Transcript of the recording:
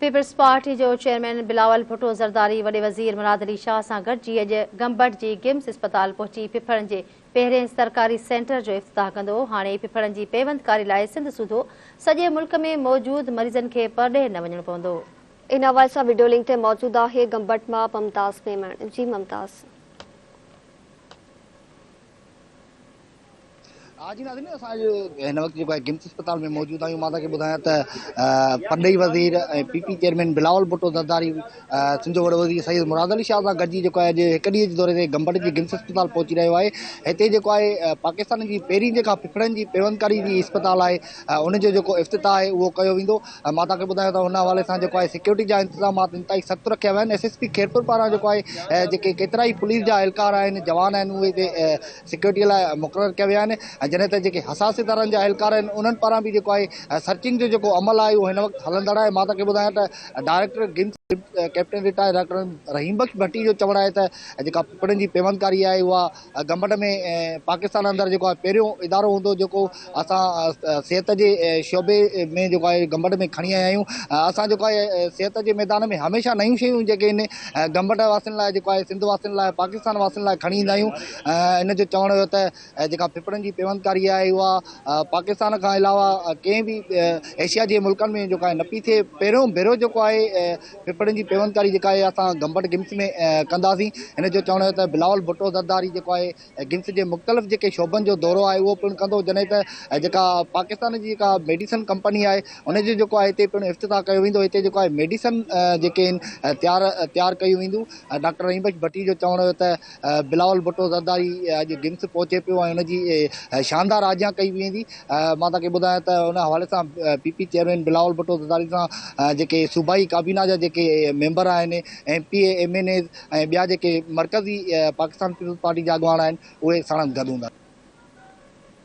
Peoples party जो chairman Bilawal Bhutto Zardari वॾे वज़ीर मुराद अली शाह सां गॾिजी अॼु गंबट जी गिम्स अस्पताल पहुची पिफड़नि जे पहिरें सरकारी सेंटर जो इफ़्तिताह कंदो। हाणे पिफड़नि जी पेवंदकारी लाइ सिंध सूधो सॼे मुल्क में मौजूद मरीज़नि खे परॾेह न वञणो पवंदो। इन हवाले सां वीडियो लिंक ते मौजूद आहे गंबट मां ममताज़ मेमण। जी ममताज़। आज नाज़रीन हिन वक़्तु जेको आहे गिम्स अस्पताल में मौजूद आहियूं। मां तव्हांखे ॿुधायां त परॾेही वज़ीर ऐं पीपी चेयरमैन बिलावल भुट्टो ज़रदारी सिंध जो वॾो वज़ीर सैयद मुराद अली शाह सां गॾिजी जेको आहे अॼु हिकु ॾींहं जे दौरे ते गंबट जी गिम्स अस्पताल पहुची रहियो आहे। हिते जेको आहे पाकिस्तान जी पहिरीं जेका पिफड़नि जी पेवंदकारी जी अस्पताल आहे उनजो जेको इफ़्तिताह आहे उहो कयो वेंदो। मां तव्हांखे ॿुधायां त हुन हवाले सां जेको आहे सिक्योरिटी जा इंतज़ामात इंतिहाई सख़्तु रखिया विया आहिनि। SSP खेरपुर पारां जेको आहे जेके केतिरा ई पुलिस जा एहलकार आहिनि, जवान आहिनि, उहे हिते सिक्योरिटीअ लाइ मुक़ररु कया विया आहिनि। जॾहिं त जेके हसासियत वारनि जा एहलकार आहिनि उन्हनि पारां बि जेको आहे सर्चिंग जो जेको अमल आहे उहो हिन वक़्तु हलंदड़ आहे। मां तव्हांखे ॿुधायां त डायरेक्टर गिम्स कैप्टन रिटायर डॉक्टर रहीम बख्श भट्टी जो चवणु आहे त जेका पिफड़नि जी पेवंदकारी आहे उहा गंबट में पाकिस्तान अंदरि जेको आहे पहिरियों इदारो हूंदो जेको असां सिहत जे शोबे में जेको आहे गंबट में खणी आया आहियूं। असां जेको आहे सिहत जे मैदान में हमेशह नयूं शयूं जेके आहिनि गंबट वासियुनि लाइ जेको आहे सिंध वासियुनि लाइ पाकिस्तान वासियुनि लाइ खणी ईंदा आहियूं। इन जो चवणु हुयो त जेका पिफड़नि जी पेवंदकारी आहे उहा पाकिस्तान खां अलावा कंहिं बि एशिया जे मुल्कनि में जेको आहे न पई थिए। पहिरियों भेरो जेको आहे पिफड़नि जी पेवंदकारी जेका आहे असां गंबट गिम्स में कंदासीं। हिन जो चवणु त बिलावल भुट्टो ज़रदारी जेको आहे गिम्स जे मुख़्तलिफ़ जेके शोबनि जो दौरो आहे उहो पिणु कंदो। जॾहिं त जेका पाकिस्तान जी जेका मेडिसन कंपनी आहे उनजो जेको आहे हिते पिणु इफ़्तिताह कयो वेंदो। हिते जेको आहे मेडिसन जेके आहिनि तयारु कयूं वेंदियूं। डॉक्टर रहीम बख्श भट्टी जो चवणु हुयो त बिलावल भुट्टो ज़रदारी अॼु गिम्स पहुचे पियो ऐं हुनजी शानदार आजियां कई वेंदी। मां तव्हांखे ॿुधायां त हुन हवाले सां पीपी चेयरमैन बिलावल भुट्टो ज़रदारी सां जेके सूबाई काबीना जा जेके मेंबर आहिनि, MP MNA ऐं ॿिया जेके मरकज़ी पाकिस्तान पीपल्स पार्टी जा अॻवान आहिनि उहे साणु गॾु हूंदा।